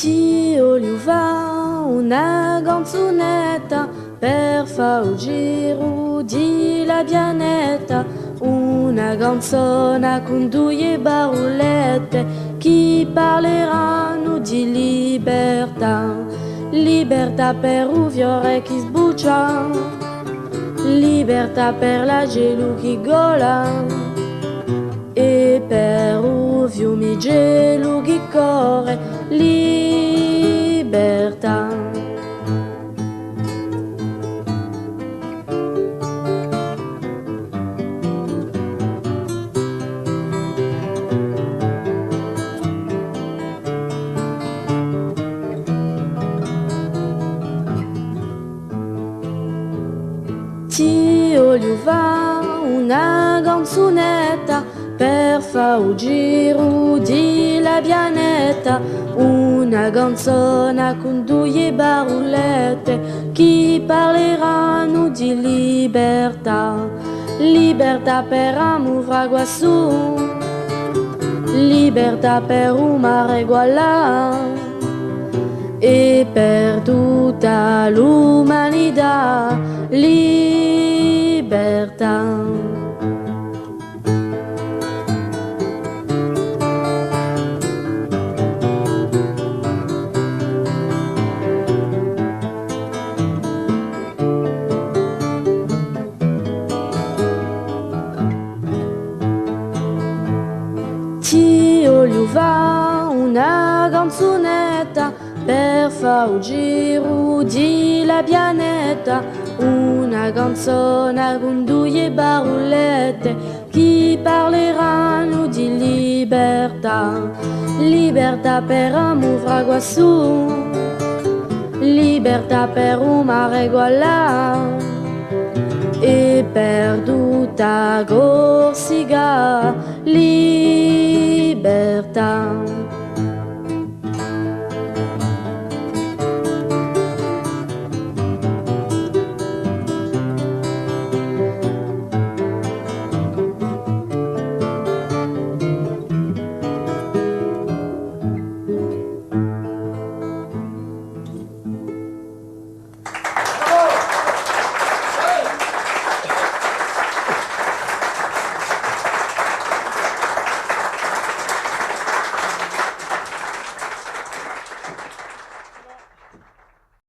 Ti voglio fare una canzonetta per far il giro della pianeta, una canzone con due parolette che parleranno di libertà, libertà per un fiore che sbuccia, libertà per la gelo che gola e per un fiume gelo che corre, libertà. Ti voglio fare una canzonetta per fare il giro della pianeta, una canzone con due parolette che parleranno di libertà, libertà per amore fra guassù, libertà per un mare uguale e per tutta l'umanità, libertà. Ti voglio fare una canzonetta per fare il giro della pianeta, una canzone con due parolette che parleranno di libertà, libertà per amore fra guassù, libertà per un mare uguale e per tutta Corsica, libertà.